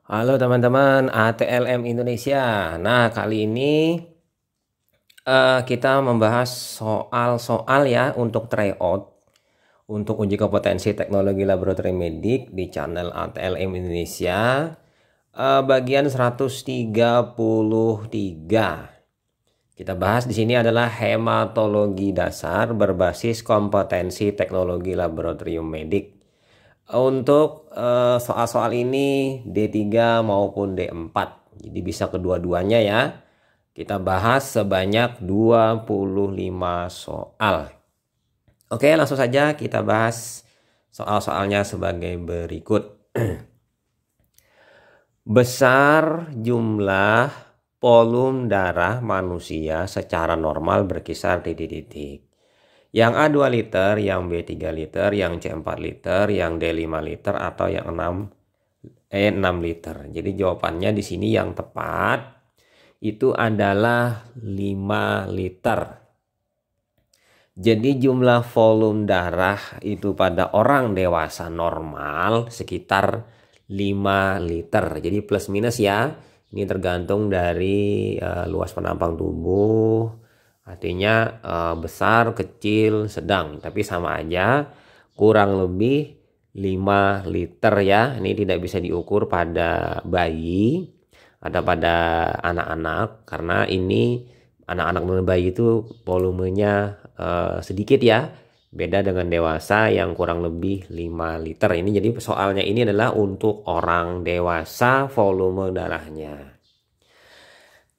Halo teman-teman ATLM Indonesia. Nah, kali ini kita membahas soal-soal ya untuk tryout untuk uji kompetensi teknologi laboratorium medik di channel ATLM Indonesia bagian 133. Kita bahas di sini adalah hematologi dasar berbasis kompetensi teknologi laboratorium medik. Untuk soal-soal ini D3 maupun D4. Jadi bisa kedua-duanya ya. Kita bahas sebanyak 25 soal. Oke, langsung saja kita bahas soal-soalnya sebagai berikut. Besar jumlah volume darah manusia secara normal berkisar titik-titik. Yang A 2 liter, yang B 3 liter, yang C 4 liter, yang D 5 liter, atau yang 6 liter. Jadi jawabannya di sini yang tepat itu adalah 5 liter. Jadi jumlah volume darah itu pada orang dewasa normal sekitar 5 liter. Jadi plus minus ya. Ini tergantung dari luas penampang tubuh. Artinya besar, kecil, sedang. Tapi sama aja kurang lebih 5 liter ya. Ini tidak bisa diukur pada bayi atau pada anak-anak. Karena ini anak-anak dan bayi itu volumenya sedikit ya. Beda dengan dewasa yang kurang lebih 5 liter. Ini jadi soalnya ini adalah untuk orang dewasa volume darahnya.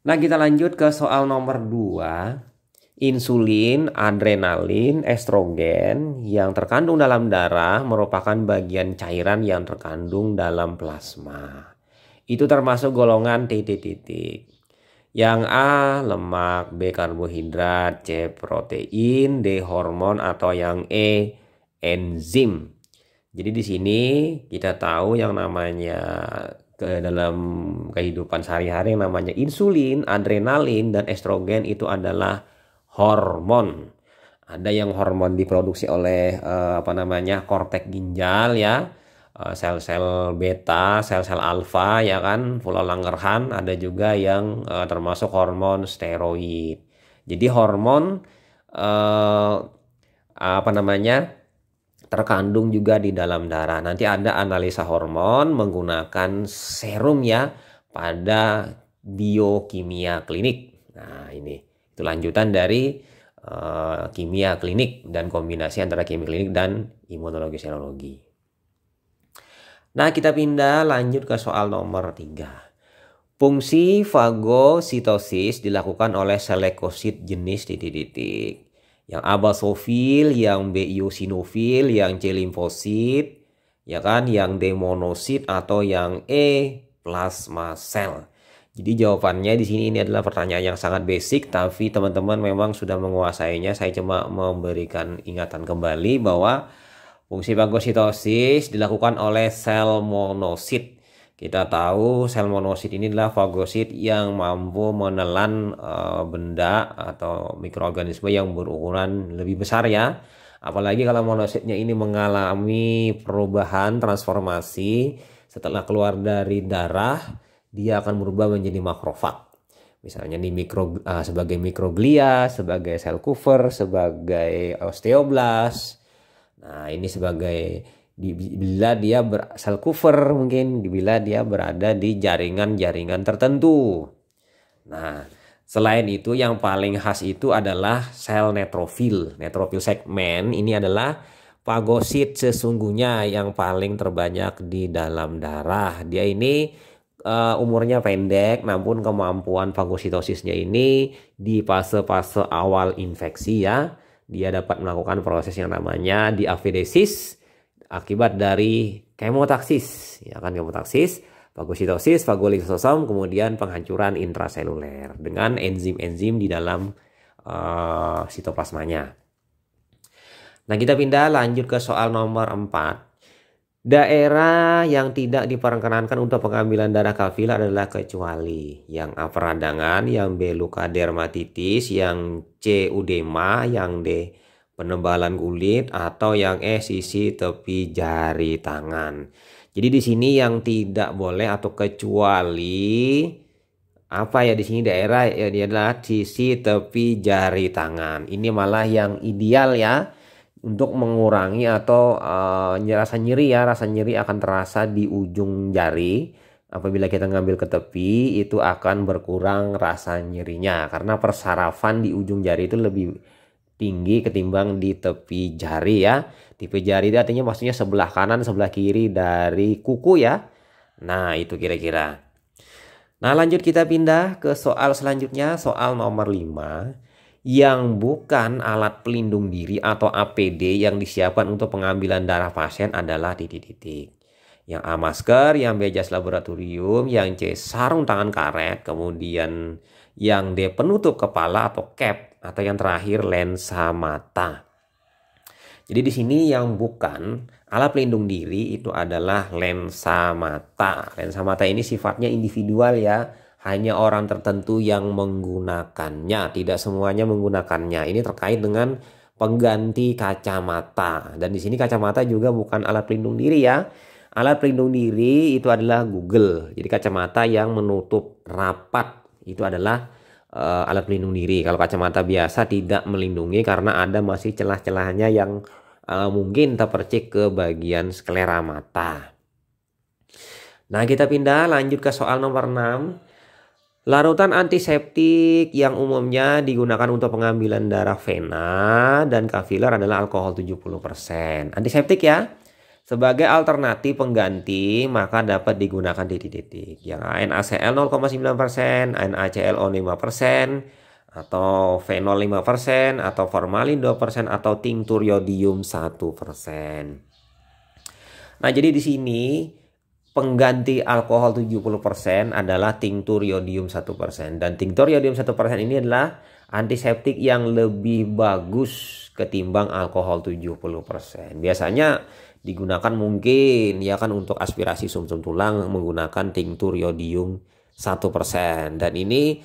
Nah, kita lanjut ke soal nomor 2. Insulin, adrenalin, estrogen yang terkandung dalam darah merupakan bagian cairan yang terkandung dalam plasma. Itu termasuk golongan titik-titik. Yang A lemak, B karbohidrat, C protein, D hormon, atau yang E enzim. Jadi di sini kita tahu yang namanya dalam kehidupan sehari-hari yang namanya insulin, adrenalin, dan estrogen itu adalah hormon. Ada yang hormon diproduksi oleh korteks ginjal ya, sel-sel beta, sel-sel alfa ya kan, Fuller Langerhans. Ada juga yang termasuk hormon steroid. Jadi hormon terkandung juga di dalam darah. Nanti ada analisa hormon menggunakan serum ya pada biokimia klinik. Nah, ini itu lanjutan dari kimia klinik dan kombinasi antara kimia klinik dan imunologi serologi. Nah, kita pindah lanjut ke soal nomor 3. Fungsi fagositosis dilakukan oleh sel leukosit jenis titik-titik. Yang A basofil, yang B eosinofil, yang C limfosit, ya kan, yang D monosit, atau yang E plasma sel. Jadi jawabannya di sini ini adalah pertanyaan yang sangat basic, tapi teman-teman memang sudah menguasainya. Saya cuma memberikan ingatan kembali bahwa fungsi fagositosis dilakukan oleh sel monosit. Kita tahu sel monosit ini adalah fagosit yang mampu menelan benda atau mikroorganisme yang berukuran lebih besar ya. Apalagi kalau monositnya ini mengalami perubahan transformasi setelah keluar dari darah, dia akan berubah menjadi makrofag. Misalnya di sebagai mikroglia, sebagai sel Kupffer, sebagai osteoblast. Nah, ini sebagai bila dia sel Kupffer mungkin bila dia berada di jaringan-jaringan tertentu. Nah, selain itu yang paling khas itu adalah sel neutrofil. Neutrofil segmen ini adalah fagosit sesungguhnya yang paling terbanyak di dalam darah. Dia ini umurnya pendek, namun kemampuan fagositosisnya ini di fase-fase awal infeksi ya. Dia dapat melakukan proses yang namanya diafidesis akibat dari kemotaksis, ya kan, kemotaksis, fagositosis, fagolisosom, kemudian penghancuran intraseluler dengan enzim-enzim di dalam sitoplasmanya. Nah, kita pindah lanjut ke soal nomor 4. Daerah yang tidak diperkenankan untuk pengambilan darah kafilah adalah kecuali yang A peradangan, yang B luka dermatitis, yang C udema, yang D penebalan kulit, atau yang E sisi tepi jari tangan. Jadi di sini yang tidak boleh atau kecuali apa ya, di sini daerah ya, dia adalah sisi tepi jari tangan. Ini malah yang ideal ya untuk mengurangi atau rasa nyeri ya. Rasa nyeri akan terasa di ujung jari. Apabila kita ngambil ke tepi itu akan berkurang rasa nyerinya karena persarafan di ujung jari itu lebih tinggi ketimbang di tepi jari ya. Tepi jari itu artinya maksudnya sebelah kanan sebelah kiri dari kuku ya. Nah itu kira-kira. Nah lanjut kita pindah ke soal selanjutnya, soal nomor 5. Yang bukan alat pelindung diri atau APD yang disiapkan untuk pengambilan darah pasien adalah titik-titik. Yang A masker, yang B jas laboratorium, yang C sarung tangan karet, kemudian yang D penutup kepala atau cap, atau yang terakhir lensa mata. Jadi di sini yang bukan alat pelindung diri itu adalah lensa mata. Lensa mata ini sifatnya individual ya, hanya orang tertentu yang menggunakannya, tidak semuanya menggunakannya. Ini terkait dengan pengganti kacamata. Dan di sini kacamata juga bukan alat pelindung diri ya. Alat pelindung diri itu adalah Google. Jadi kacamata yang menutup rapat itu adalah alat pelindung diri. Kalau kacamata biasa tidak melindungi karena ada masih celah-celahnya yang mungkin terpercik ke bagian sklera mata. Nah kita pindah lanjut ke soal nomor 6. Larutan antiseptik yang umumnya digunakan untuk pengambilan darah vena dan kapiler adalah alkohol 70%. Antiseptik ya. Sebagai alternatif pengganti maka dapat digunakan titik-titik. Yang NaCl 0,9%, NaClO 5%, atau fenol 5%, atau formalin 2%, atau tinktur yodium 1%. Nah, jadi di sini pengganti alkohol 70% adalah tinktur yodium 1%. Dan tinktur yodium 1% ini adalah antiseptik yang lebih bagus ketimbang alkohol 70%. Biasanya digunakan mungkin ya kan untuk aspirasi sumsum tulang menggunakan tinktur yodium 1%. Dan ini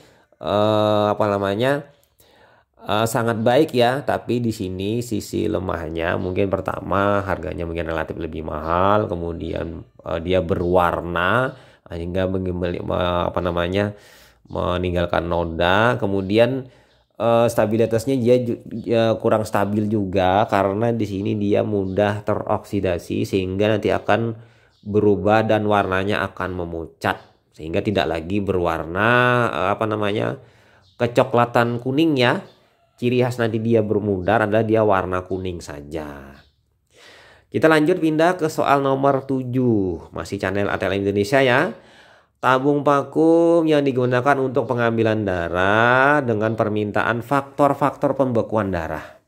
sangat baik ya, tapi di sini sisi lemahnya mungkin pertama harganya mungkin relatif lebih mahal, kemudian dia berwarna hingga meninggalkan noda, kemudian stabilitasnya dia kurang stabil juga karena di sini dia mudah teroksidasi sehingga nanti akan berubah dan warnanya akan memucat sehingga tidak lagi berwarna kecoklatan kuning ya. Ciri khas nanti dia bermudar adalah dia warna kuning saja. Kita lanjut pindah ke soal nomor 7. Masih channel ATL Indonesia ya. Tabung vakum yang digunakan untuk pengambilan darah dengan permintaan faktor-faktor pembekuan darah.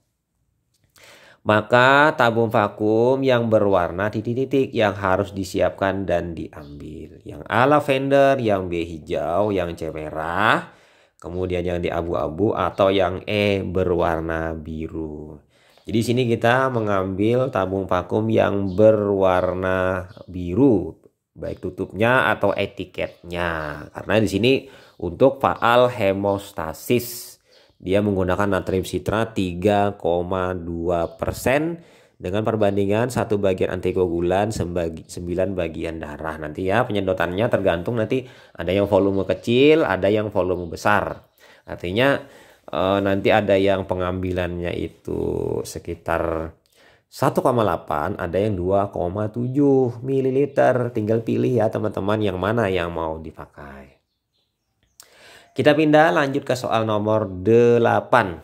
Maka tabung vakum yang berwarna titik-titik yang harus disiapkan dan diambil. Yang A lavender, yang B hijau, yang C merah, kemudian yang D abu-abu, atau yang E berwarna biru. Jadi sini kita mengambil tabung vakum yang berwarna biru, baik tutupnya atau etiketnya. Karena di sini untuk faal hemostasis dia menggunakan natrium citra 3,2% dengan perbandingan 1 bagian antikoagulan 9 bagian darah. Nanti ya penyedotannya tergantung, nanti ada yang volume kecil, ada yang volume besar. Artinya nanti ada yang pengambilannya itu sekitar 1,8, ada yang 2,7 ml. Tinggal pilih ya teman-teman yang mana yang mau dipakai. Kita pindah lanjut ke soal nomor 8.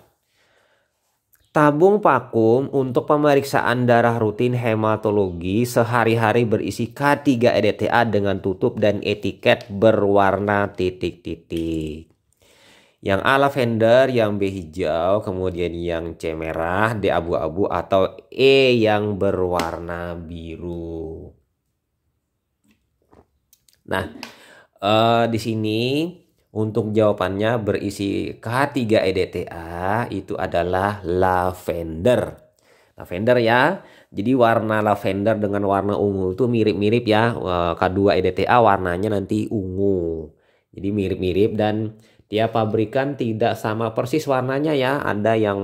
Tabung vakum untuk pemeriksaan darah rutin hematologi sehari-hari berisi K3-EDTA dengan tutup dan etiket berwarna titik-titik. Yang A lavender, yang B hijau, kemudian yang C merah, D abu-abu, atau E yang berwarna biru. Nah, di sini untuk jawabannya berisi K3-EDTA itu adalah lavender. Lavender ya. Jadi warna lavender dengan warna ungu itu mirip-mirip ya. K2-EDTA warnanya nanti ungu. Jadi mirip-mirip dan tiap pabrikan tidak sama persis warnanya ya. Ada yang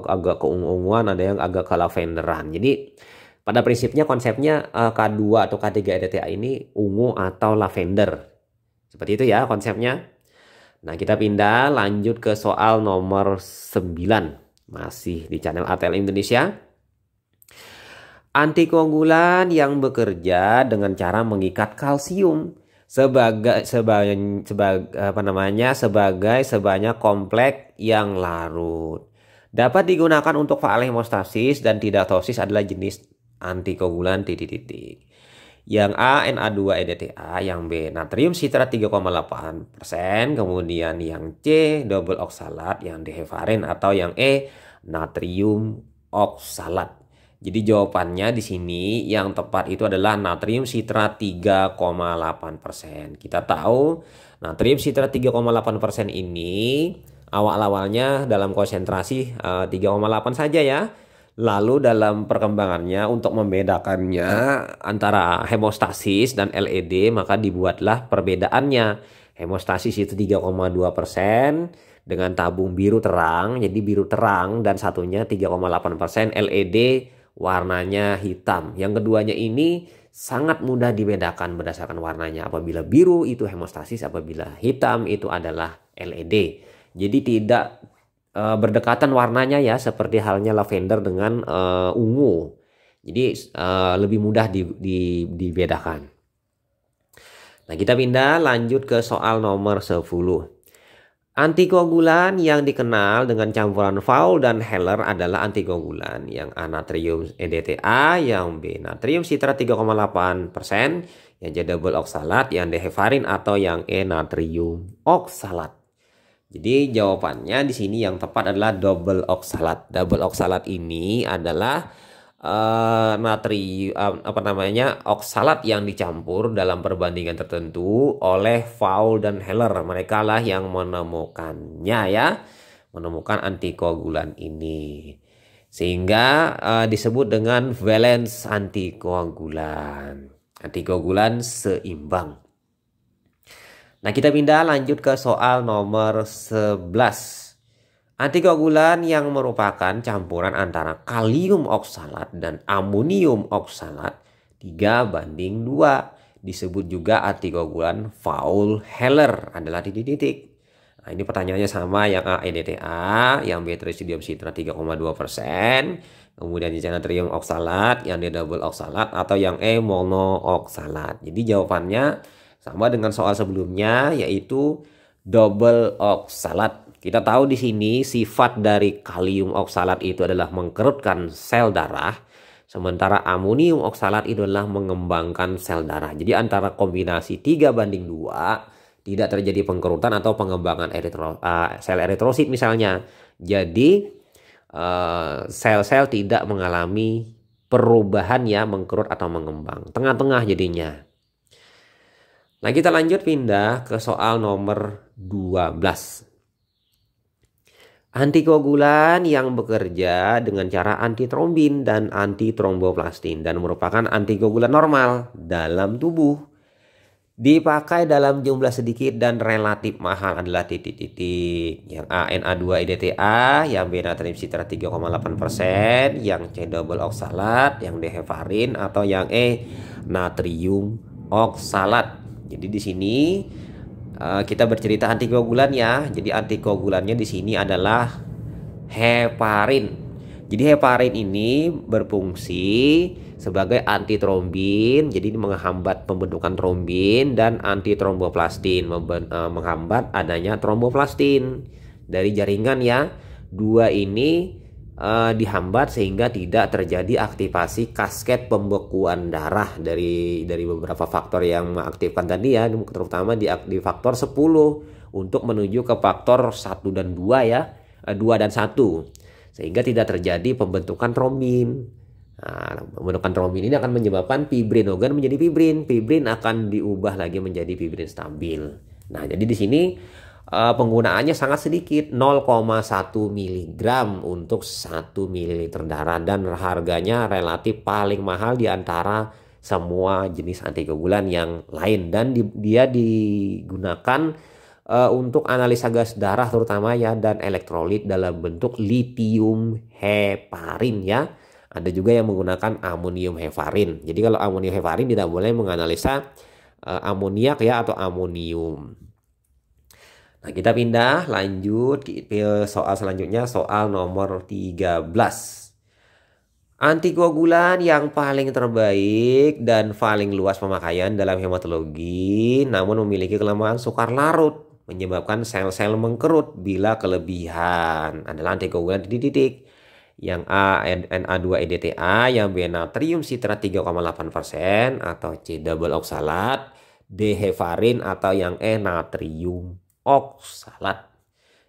agak keungu-unguan, ada yang agak ke lavenderan. Jadi Pada prinsipnya konsepnya K2 atau K3 EDTA ini ungu atau lavender. Seperti itu ya konsepnya. Nah, kita pindah lanjut ke soal nomor 9. Masih di channel ATL Indonesia. Antikoagulan yang bekerja dengan cara mengikat kalsium sebagai sebanyak kompleks yang larut. Dapat digunakan untuk faal hemostasis dan tidak tosis adalah jenis antikoagulan titik-titik. Yang A Na2-EDTA, yang B natrium sitrat 3,8%, kemudian yang C double oksalat, yang D heparin, atau yang E natrium oksalat. Jadi jawabannya di sini yang tepat itu adalah natrium sitrat 3,8%. Kita tahu natrium sitrat 3,8% ini awal-awalnya dalam konsentrasi 3,8 saja ya. Lalu dalam perkembangannya untuk membedakannya antara hemostasis dan LED, maka dibuatlah perbedaannya. Hemostasis itu 3,2% dengan tabung biru terang, jadi biru terang, dan satunya 3,8% LED warnanya hitam. Yang keduanya ini sangat mudah dibedakan berdasarkan warnanya. Apabila biru itu hemostasis, apabila hitam itu adalah LED. Jadi tidak berdekatan warnanya ya, seperti halnya lavender dengan ungu. Jadi lebih mudah dibedakan. Nah, kita pindah lanjut ke soal nomor 10. Antikoagulan yang dikenal dengan campuran Faul dan Heller adalah antikoagulan yang A natrium EDTA, yang B natrium sitrat 3,8%, yang C double oksalat, yang D heparin, atau yang E natrium oksalat. Jadi jawabannya di sini yang tepat adalah double oksalat. Double oksalat ini adalah oksalat yang dicampur dalam perbandingan tertentu oleh Faul dan Heller. Mereka lah yang menemukannya ya, menemukan antikoagulan ini. Sehingga disebut dengan valence antikoagulan. Antikoagulan seimbang. Nah, kita pindah lanjut ke soal nomor 11. Antikoagulan yang merupakan campuran antara kalium oksalat dan amonium oksalat 3:2 disebut juga antikoagulan Faul Heller adalah titik-titik. Nah, ini pertanyaannya sama, yang A EDTA, yang B tritium sitrat 3,2%, kemudian yang C natrium oksalat, yang D double oksalat, atau yang E monooksalat. Jadi jawabannya sama dengan soal sebelumnya, yaitu double oksalat. Kita tahu di sini sifat dari kalium oksalat itu adalah mengkerutkan sel darah, sementara amonium oksalat itu adalah mengembangkan sel darah. Jadi antara kombinasi 3:2 tidak terjadi pengkerutan atau pengembangan sel eritrosit misalnya. Jadi sel-sel tidak mengalami perubahan ya, mengkerut atau mengembang. Tengah-tengah jadinya. Nah, kita lanjut pindah ke soal nomor 12. Antikoagulan yang bekerja dengan cara antitrombin dan antitromboplastin dan merupakan antikoagulan normal dalam tubuh. Dipakai dalam jumlah sedikit dan relatif mahal adalah titik-titik. Yang A Na2-EDTA, yang B natrium sitrat 3,8%, yang C double oksalat, yang D heparin, atau yang E natrium oksalat. Jadi di sini kita bercerita antikoagulan ya. Jadi antikoagulannya di sini adalah heparin. Jadi heparin ini berfungsi sebagai antitrombin, jadi menghambat pembentukan trombin, dan antitromboplastin, menghambat adanya tromboplastin dari jaringan ya. Dua ini dihambat sehingga tidak terjadi aktivasi kasket pembekuan darah dari beberapa faktor yang mengaktifkan tadi ya, terutama di faktor 10 untuk menuju ke faktor 1 dan 2 ya, 2 dan 1, sehingga tidak terjadi pembentukan trombin. Nah, pembentukan trombin ini akan menyebabkan fibrinogen menjadi fibrin. Fibrin akan diubah lagi menjadi fibrin stabil. Nah, jadi di sini penggunaannya sangat sedikit, 0,1 mg untuk 1 ml darah, dan harganya relatif paling mahal di antara semua jenis antikoagulan yang lain, dan dia digunakan untuk analisa gas darah terutama ya, dan elektrolit dalam bentuk litium heparin ya. Ada juga yang menggunakan amonium heparin. Jadi kalau amonium heparin tidak boleh menganalisa amoniak ya atau amonium. Nah, kita pindah lanjut ke soal selanjutnya, soal nomor 13. Antikoagulan yang paling terbaik dan paling luas pemakaian dalam hematologi namun memiliki kelemahan sukar larut menyebabkan sel-sel mengkerut bila kelebihan adalah antikoagulan titik-titik. Yang A Na2-EDTA, yang B natrium sitrat 3,8% atau C double oksalat, D heparin atau yang E natrium oksalat.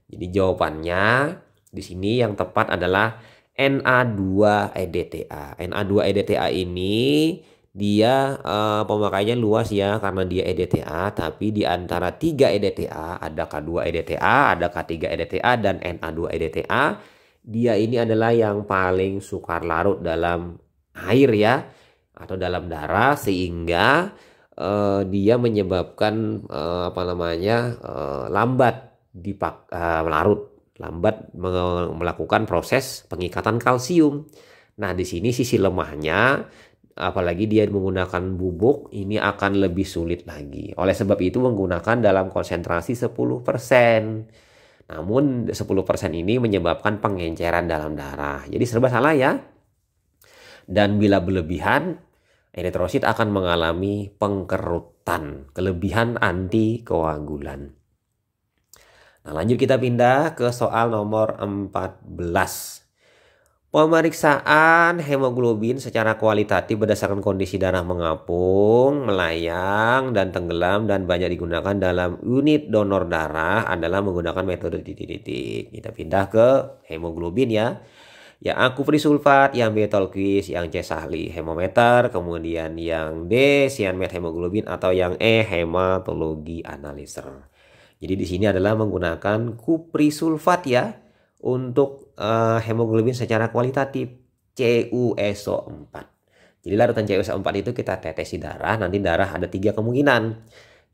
Jadi jawabannya di sini yang tepat adalah Na2-EDTA. Na2-EDTA ini dia pemakaiannya luas ya karena dia EDTA, tapi di antara 3 EDTA ada K2-EDTA, ada K3-EDTA dan Na2-EDTA. Dia ini adalah yang paling sukar larut dalam air ya atau dalam darah sehingga dia menyebabkan lambat larut. Lambat melakukan proses pengikatan kalsium. Nah, di sini sisi lemahnya, apalagi dia menggunakan bubuk, ini akan lebih sulit lagi. Oleh sebab itu menggunakan dalam konsentrasi 10%. Namun 10% ini menyebabkan pengenceran dalam darah. Jadi serba salah ya. Dan bila berlebihan, eritrosit akan mengalami pengkerutan, kelebihan antikoagulan. Nah, lanjut kita pindah ke soal nomor 14. Pemeriksaan hemoglobin secara kualitatif berdasarkan kondisi darah mengapung, melayang, dan tenggelam dan banyak digunakan dalam unit donor darah adalah menggunakan metode titik-titik. Kita pindah ke hemoglobin ya. Yang A kufri sulfat, yang B Tolquist, yang C Sahli hemometer, kemudian yang D cyanmet hemoglobin atau yang E hematologi analyzer. Jadi di sini adalah menggunakan kupri sulfat ya untuk hemoglobin secara kualitatif CuSO4. Jadi larutan CuSO4 itu kita tetesi darah, nanti darah ada 3 kemungkinan.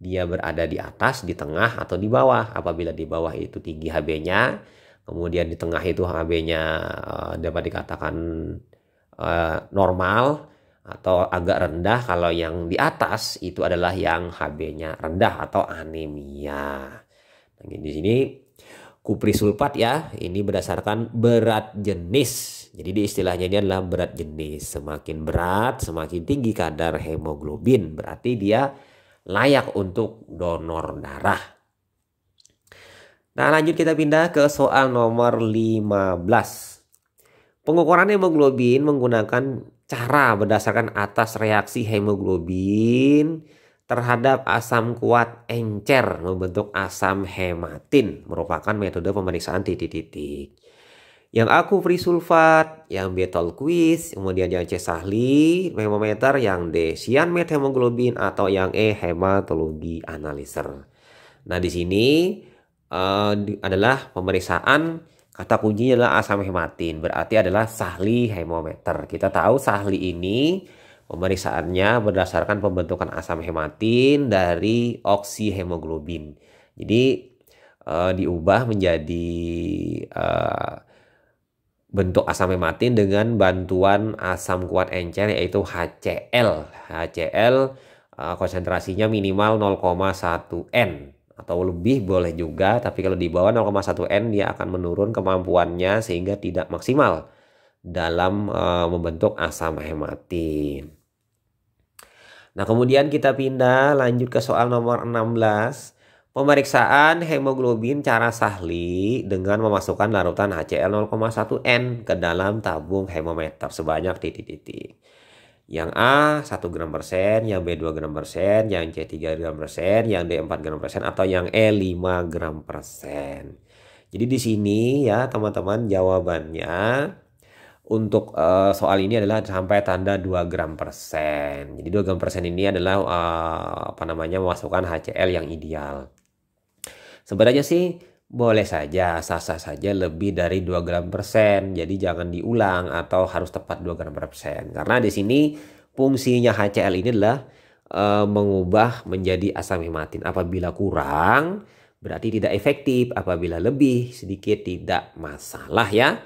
Dia berada di atas, di tengah, atau di bawah. Apabila di bawah itu tinggi Hb-nya, kemudian di tengah itu Hb-nya dapat dikatakan normal atau agak rendah. Kalau yang di atas itu adalah yang Hb-nya rendah atau anemia. Nah, di sini kupri sulfat ya, ini berdasarkan berat jenis. Jadi di istilahnya ini adalah berat jenis. Semakin berat, semakin tinggi kadar hemoglobin, berarti dia layak untuk donor darah. Nah, lanjut kita pindah ke soal nomor 15. Pengukuran hemoglobin menggunakan cara berdasarkan atas reaksi hemoglobin terhadap asam kuat encer membentuk asam hematin, merupakan metode pemeriksaan titik-titik. Yang A kufri sulfat, yang B Tolquist, kemudian yang C Sahli hemometer, yang D cyanmet hemoglobin atau yang E hematologi analyzer. Nah, di sini adalah pemeriksaan. Kata kuncinya adalah asam hematin, berarti adalah Sahli hemometer. Kita tahu Sahli ini pemeriksaannya berdasarkan pembentukan asam hematin dari oksihemoglobin. Jadi diubah menjadi bentuk asam hematin dengan bantuan asam kuat encer yaitu HCl. HCl konsentrasinya minimal 0,1 N. Atau lebih boleh juga, tapi kalau di bawah 0,1 N dia akan menurun kemampuannya sehingga tidak maksimal dalam membentuk asam hematin. Nah, kemudian kita pindah lanjut ke soal nomor 16. Pemeriksaan hemoglobin cara Sahli dengan memasukkan larutan HCl 0,1 N ke dalam tabung hemometer sebanyak titik-titik. Yang A 1 gram persen, yang B 2 gram persen, yang C 3 gram persen, yang D 4 gram persen, atau yang E 5 gram persen. Jadi di sini ya teman-teman jawabannya untuk soal ini adalah sampai tanda 2 gram persen. Jadi 2 gram persen ini adalah memasukkan HCl yang ideal. Sebenarnya sih boleh saja, sah-sah saja lebih dari 2 gram persen. Jadi jangan diulang atau harus tepat 2 gram persen. Karena di sini fungsinya HCl ini adalah mengubah menjadi asam hematin. Apabila kurang berarti tidak efektif. Apabila lebih sedikit tidak masalah ya.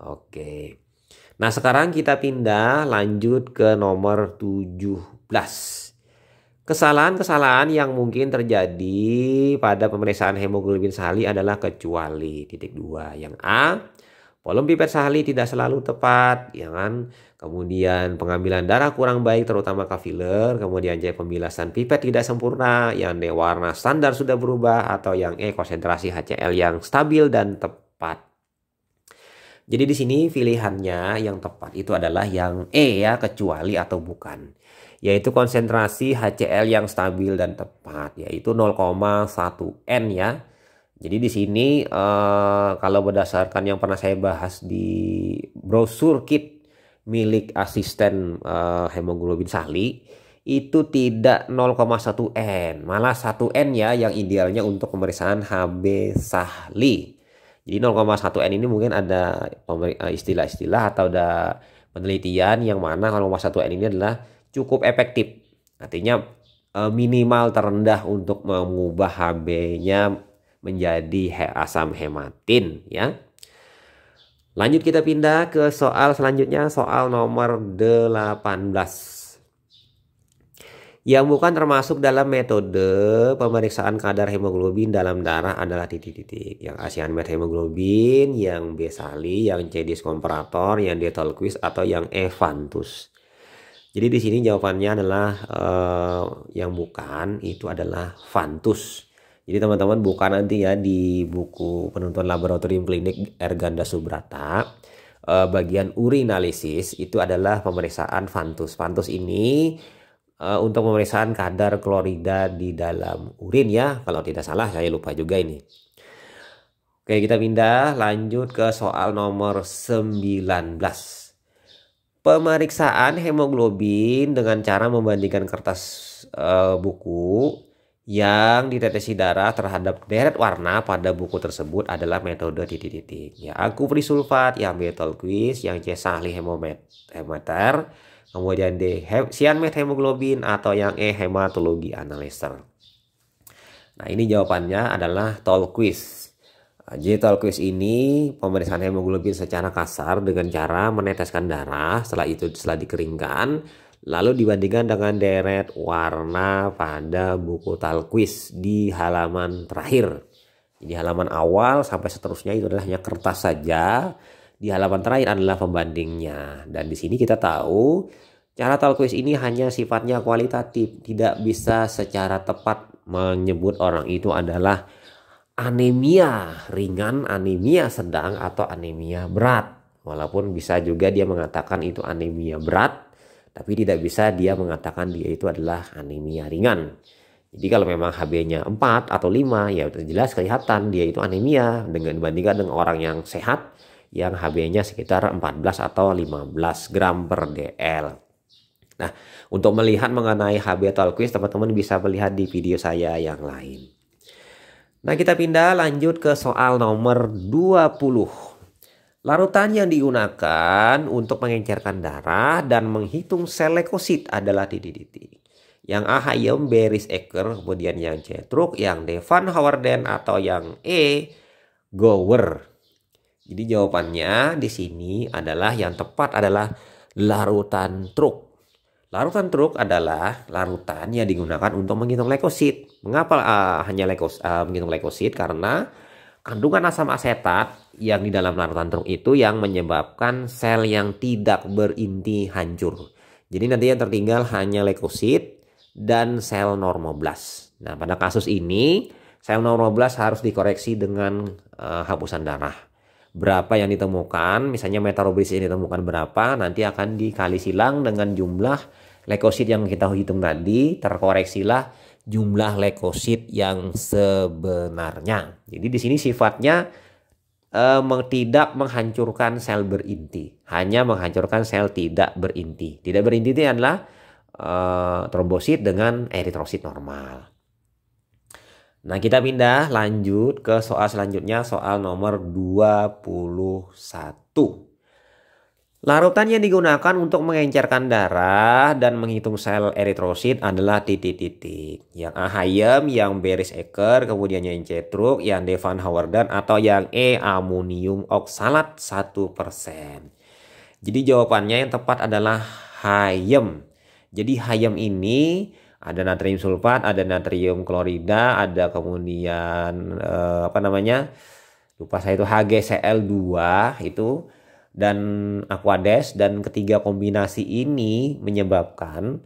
Oke. Nah, sekarang kita pindah lanjut ke nomor 17. Kesalahan-kesalahan yang mungkin terjadi pada pemeriksaan hemoglobin sehali adalah kecuali titik 2. Yang A, volume pipet sehali tidak selalu tepat, ya kan? Kemudian pengambilan darah kurang baik terutama kapiler, kemudian C, pembilasan pipet tidak sempurna, yang D, warna standar sudah berubah, atau yang E, konsentrasi HCl yang stabil dan tepat. Jadi di sini pilihannya yang tepat itu adalah yang E ya, kecuali atau bukan. Yaitu konsentrasi HCl yang stabil dan tepat, yaitu 0,1 N ya. Jadi di sini kalau berdasarkan yang pernah saya bahas di brosur kit milik asisten hemoglobin sehali, itu tidak 0,1 N, malah 1 N ya yang idealnya untuk pemeriksaan HB sehali. Jadi 0,1 N ini mungkin ada istilah-istilah atau ada penelitian yang mana 0,1 N ini adalah cukup efektif. Artinya minimal terendah untuk mengubah HB-nya menjadi asam hematin ya. Lanjut kita pindah ke soal selanjutnya, soal nomor 18. Yang bukan termasuk dalam metode pemeriksaan kadar hemoglobin dalam darah adalah titik-titik. Yang A, cyanide hemoglobin, yang B, sali, yang C, diskomparator, yang D, Tolquist, atau yang E, Vantus. Jadi di sini jawabannya adalah yang bukan itu adalah Vantus. Jadi teman-teman buka nanti ya di buku penuntun laboratorium klinik Erganda Subrata, bagian urinalisis itu adalah pemeriksaan Vantus. Vantus ini untuk pemeriksaan kadar klorida di dalam urin ya, kalau tidak salah, saya lupa juga ini. Oke, kita pindah lanjut ke soal nomor 19. Pemeriksaan hemoglobin dengan cara membandingkan kertas buku yang ditetesi darah terhadap deret warna pada buku tersebut adalah metode titik-titik. Ya, Aku sulfat, yang B, Tolquist, yang C, Sahli hemometer, kemudian D, cyanide hemoglobin, atau yang E, hematologi analyzer. Nah, ini jawabannya adalah Tolquist. Jadi Tolquist ini pemeriksaan hemoglobin secara kasar dengan cara meneteskan darah, setelah dikeringkan, lalu dibandingkan dengan deret warna pada buku Tolquist di halaman terakhir. Di halaman awal sampai seterusnya itu adalah hanya kertas saja. Di halaman terakhir adalah pembandingnya. Dan di sini kita tahu cara Tolquist ini hanya sifatnya kualitatif, tidak bisa secara tepat menyebut orang itu adalah anemia ringan, anemia sedang, atau anemia berat. Walaupun bisa juga dia mengatakan itu anemia berat, tapi tidak bisa dia mengatakan dia itu adalah anemia ringan. Jadi kalau memang HB-nya 4 atau 5, ya jelas kelihatan dia itu anemia dibandingkan dengan orang yang sehat yang HB-nya sekitar 14 atau 15 gram per DL. Nah, untuk melihat mengenai HB Tolquist, teman-teman bisa melihat di video saya yang lain. Nah, kita pindah lanjut ke soal nomor 20. Larutan yang digunakan untuk mengencerkan darah dan menghitung sel leukosit adalah titik-titik. Yang A, Hayem, B, Rice-Ecker, kemudian yang C, Truk, yang D, Van Houwerden, atau yang E, Gower. Jadi jawabannya di sini adalah yang tepat adalah larutan Truk. Larutan Truk adalah larutan yang digunakan untuk menghitung leukosit. Mengapa hanya menghitung leukosit? Karena kandungan asam asetat yang di dalam larutan Truk itu yang menyebabkan sel yang tidak berinti hancur. Jadi nanti yang tertinggal hanya leukosit dan sel normoblas. Nah, pada kasus ini sel normoblas harus dikoreksi dengan hapusan darah. Berapa yang ditemukan, misalnya meteoroblisis yang ditemukan berapa, nanti akan dikali silang dengan jumlah leukosit yang kita hitung tadi, terkoreksilah jumlah leukosit yang sebenarnya. Jadi di sini sifatnya tidak menghancurkan sel berinti, hanya menghancurkan sel tidak berinti. Tidak berinti itu adalah trombosit dengan eritrosit normal. Nah, kita pindah lanjut ke soal selanjutnya, soal nomor 21. Larutan yang digunakan untuk mengencerkan darah dan menghitung sel eritrosit adalah titik-titik. Yang A, Hayem, yang B, Rice-Ecker, kemudian yang C, Truk, yang D, Van Houwerden, atau yang E, amonium oksalat 1%. Jadi jawabannya yang tepat adalah hayem. Jadi hayem ini ada natrium sulfat, ada natrium klorida, ada kemudian apa namanya? Lupa saya itu HgCl2 itu dan Aquades, dan ketiga kombinasi ini menyebabkan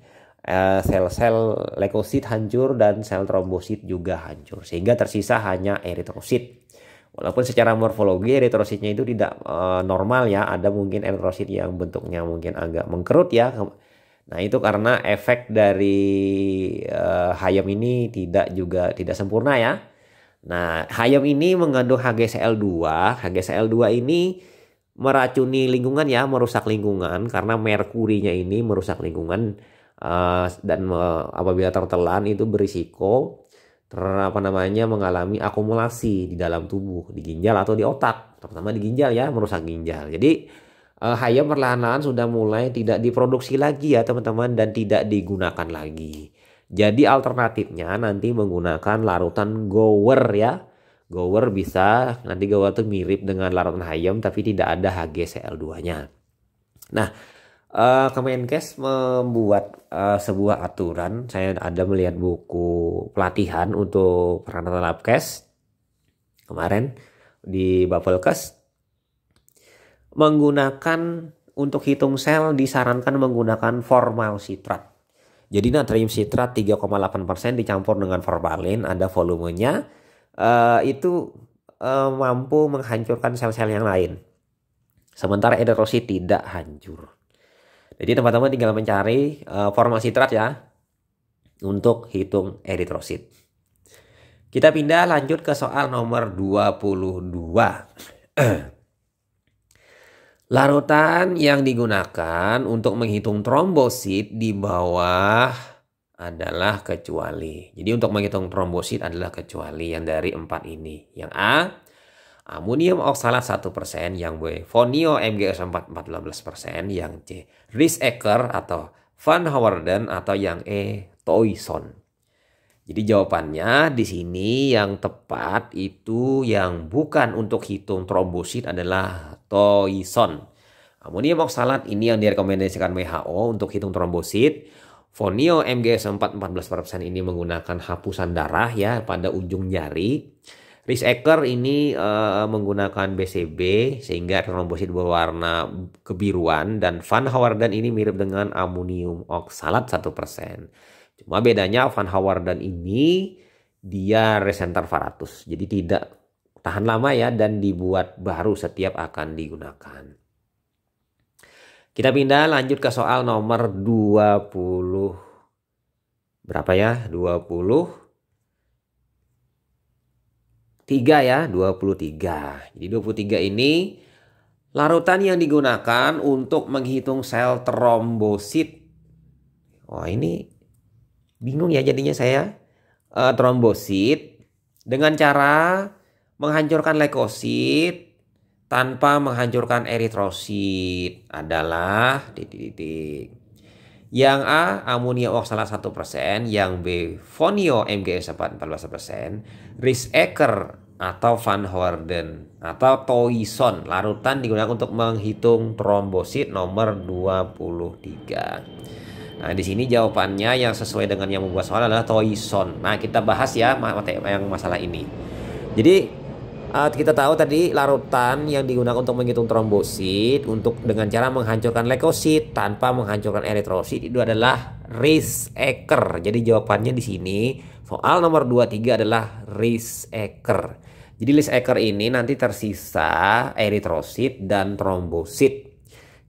sel-sel leukosit hancur dan sel trombosit juga hancur sehingga tersisa hanya eritrosit. Walaupun secara morfologi eritrositnya itu tidak normal ya, ada mungkin eritrosit yang bentuknya mungkin agak mengkerut ya. Nah itu karena efek dari hayam ini tidak sempurna ya. Nah hayam ini mengandung HgCl2. HgCl2 ini meracuni lingkungan ya, merusak lingkungan karena merkurinya ini merusak lingkungan dan apabila tertelan itu berisiko mengalami akumulasi di dalam tubuh, di ginjal atau di otak, terutama di ginjal ya, merusak ginjal. Jadi hayam perlahan-lahan sudah mulai tidak diproduksi lagi ya teman-teman, dan tidak digunakan lagi. Jadi alternatifnya nanti menggunakan larutan gower ya. Gower bisa, nanti gower itu mirip dengan larutan hayam tapi tidak ada HgCl2-nya. Nah, Kemenkes membuat sebuah aturan. Saya ada melihat buku pelatihan untuk peralatan labkes kemarin di Bapelkes, menggunakan untuk hitung sel disarankan menggunakan formal sitrat. Jadi natrium sitrat 3,8% dicampur dengan formalin, ada volumenya, itu mampu menghancurkan sel-sel yang lain. Sementara eritrosit tidak hancur. Jadi teman-teman tinggal mencari formal sitrat ya untuk hitung eritrosit. Kita pindah lanjut ke soal nomor 22. Larutan yang digunakan untuk menghitung trombosit di bawah adalah kecuali. Jadi untuk menghitung trombosit adalah kecuali yang dari 4 ini. Yang A, amonium oksalat 1%, yang B, Fonio MgS4 14%, yang C, Risaecker atau Van Howerden, atau yang E, Toison. Jadi jawabannya di sini yang tepat itu yang bukan untuk hitung trombosit adalah Toison. Amonium oksalat ini yang direkomendasikan WHO untuk hitung trombosit. Fonio MgS4 14% ini menggunakan hapusan darah ya pada ujung jari. Risaecker ini menggunakan BCB sehingga trombosit berwarna kebiruan, dan Van Howerden ini mirip dengan amonium oksalat 1%. Cuma bedanya Van Howerden ini dia resenter Varatus, jadi tidak tahan lama ya, dan dibuat baru setiap akan digunakan. Kita pindah lanjut ke soal nomor 20. Berapa ya? 23 ya, 23. Jadi 23 ini larutan yang digunakan untuk menghitung sel trombosit. Wah, ini bingung ya jadinya saya. Trombosit dengan cara menghancurkan leukosit tanpa menghancurkan eritrosit adalah titik-titik. Yang A, amonium oksalat 1%, yang B, Fonio MgS4 14%, Risaecker atau Van Howerden atau Toison. Larutan digunakan untuk menghitung trombosit nomor 23. Nah, di sini jawabannya yang sesuai dengan yang membuat soal adalah Toison. Nah, kita bahas ya yang masalah ini. Jadi kita tahu tadi larutan yang digunakan untuk menghitung trombosit dengan cara menghancurkan leukosit tanpa menghancurkan eritrosit itu adalah Risaecker. Jadi jawabannya di sini soal nomor 23 adalah Risaecker. Jadi Risaecker ini nanti tersisa eritrosit dan trombosit.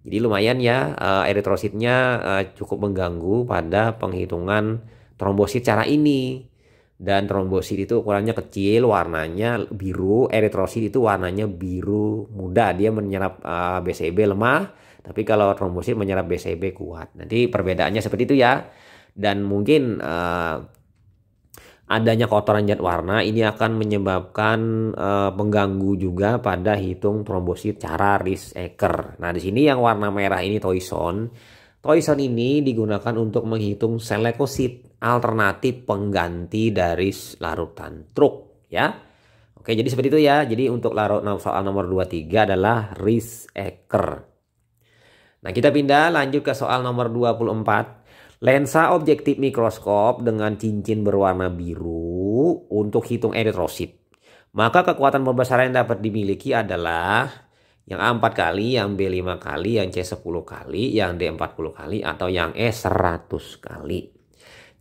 Jadi lumayan ya, eritrositnya cukup mengganggu pada penghitungan trombosit cara ini. Dan trombosit itu ukurannya kecil, warnanya biru, eritrosit itu warnanya biru muda. Dia menyerap BCB lemah, tapi kalau trombosit menyerap BCB kuat. Nanti perbedaannya seperti itu ya. Dan mungkin adanya kotoran zat warna ini akan menyebabkan mengganggu juga pada hitung trombosit cara Risaecker. Nah, di sini yang warna merah ini Toison. Toison ini digunakan untuk menghitung sel leukosit, alternatif pengganti dari larutan truk ya. Oke, jadi seperti itu ya. Jadi untuk soal nomor 23 adalah Risaecker. Nah, kita pindah lanjut ke soal nomor 24. Lensa objektif mikroskop dengan cincin berwarna biru untuk hitung eritrosit. Maka kekuatan pembesaran yang dapat dimiliki adalah yang A 4 kali, yang B 5 kali, yang C 10 kali, yang D 40 kali, atau yang E 100 kali.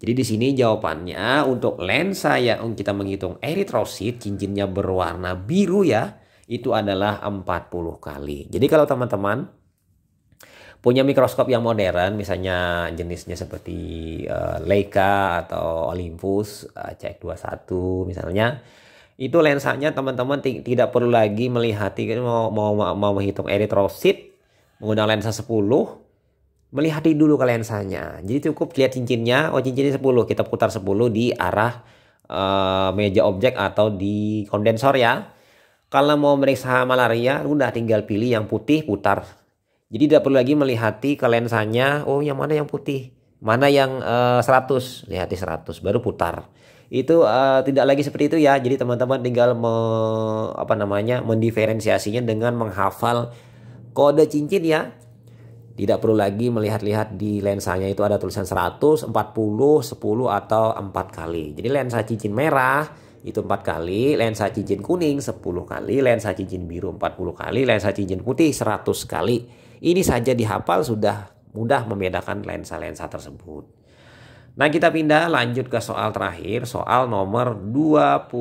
Jadi di sini jawabannya untuk lensa yang kita menghitung eritrosit, cincinnya berwarna biru ya, itu adalah 40 kali. Jadi kalau teman-teman punya mikroskop yang modern, misalnya jenisnya seperti Leica atau Olympus CX21 misalnya, itu lensanya teman-teman tidak perlu lagi melihat mau menghitung eritrosit menggunakan lensa 10, melihat dulu ke lensanya. Jadi cukup lihat cincinnya, oh cincinnya 10, kita putar 10 di arah meja objek atau di kondensor ya. Kalau mau meriksa malaria, udah tinggal pilih yang putih, putar. Jadi tidak perlu lagi melihati ke lensanya, oh yang mana yang putih, mana yang 100, lihat di 100 baru putar. Itu tidak lagi seperti itu ya. Jadi teman-teman tinggal mendiferensiasinya dengan menghafal kode cincin ya. Tidak perlu lagi melihat-lihat di lensanya itu ada tulisan 100, 40, 10 atau 4 kali. Jadi lensa cincin merah itu 4 kali, lensa cincin kuning 10 kali, lensa cincin biru 40 kali, lensa cincin putih 100 kali. Ini saja dihafal sudah mudah membedakan lensa-lensa tersebut. Nah, kita pindah lanjut ke soal terakhir, soal nomor 25.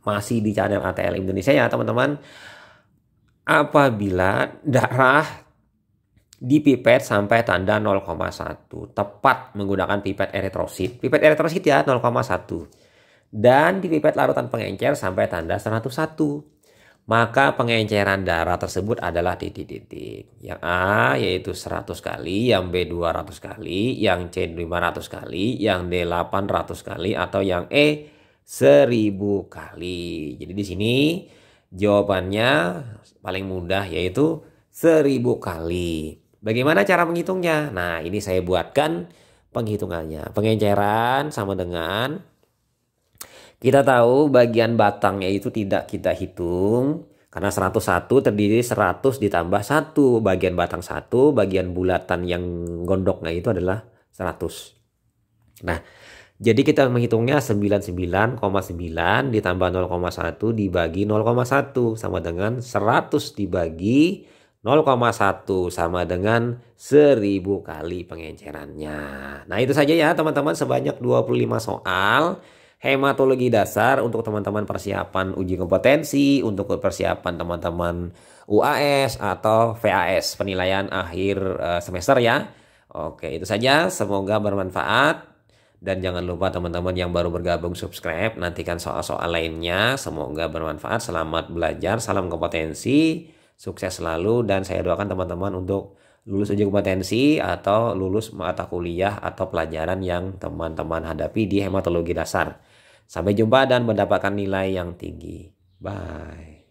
Masih di channel ATL Indonesia ya teman-teman. Apabila darah dipipet sampai tanda 0,1, tepat menggunakan pipet eritrosit. Pipet eritrosit ya 0,1. Dan dipipet larutan pengencer sampai tanda 101. Maka pengenceran darah tersebut adalah titik-titik. Yang A yaitu 100 kali, yang B 200 kali, yang C 500 kali, yang D 800 kali, atau yang E 1000 kali. Jadi di sini jawabannya paling mudah yaitu 1000 kali. Bagaimana cara menghitungnya? Nah, ini saya buatkan penghitungannya. Pengenceran sama dengan, kita tahu bagian batangnya itu tidak kita hitung. Karena 101 terdiri 100 ditambah 1. Bagian batang 1, bagian bulatan yang gondoknya itu adalah 100. Nah, jadi kita menghitungnya 99,9 ditambah 0,1 dibagi 0,1 sama dengan 100 dibagi 0,1 sama dengan 1000 kali pengencerannya. Nah, itu saja ya teman-teman, sebanyak 25 soal hematologi dasar untuk teman-teman persiapan uji kompetensi, untuk persiapan teman-teman UAS atau VAS, penilaian akhir semester ya. Oke, itu saja, semoga bermanfaat. Dan jangan lupa teman-teman yang baru bergabung subscribe, nantikan soal-soal lainnya. Semoga bermanfaat, selamat belajar, salam kompetensi, sukses selalu. Dan saya doakan teman-teman untuk lulus uji kompetensi atau lulus mata kuliah atau pelajaran yang teman-teman hadapi di hematologi dasar. Sampai jumpa dan mendapatkan nilai yang tinggi. Bye.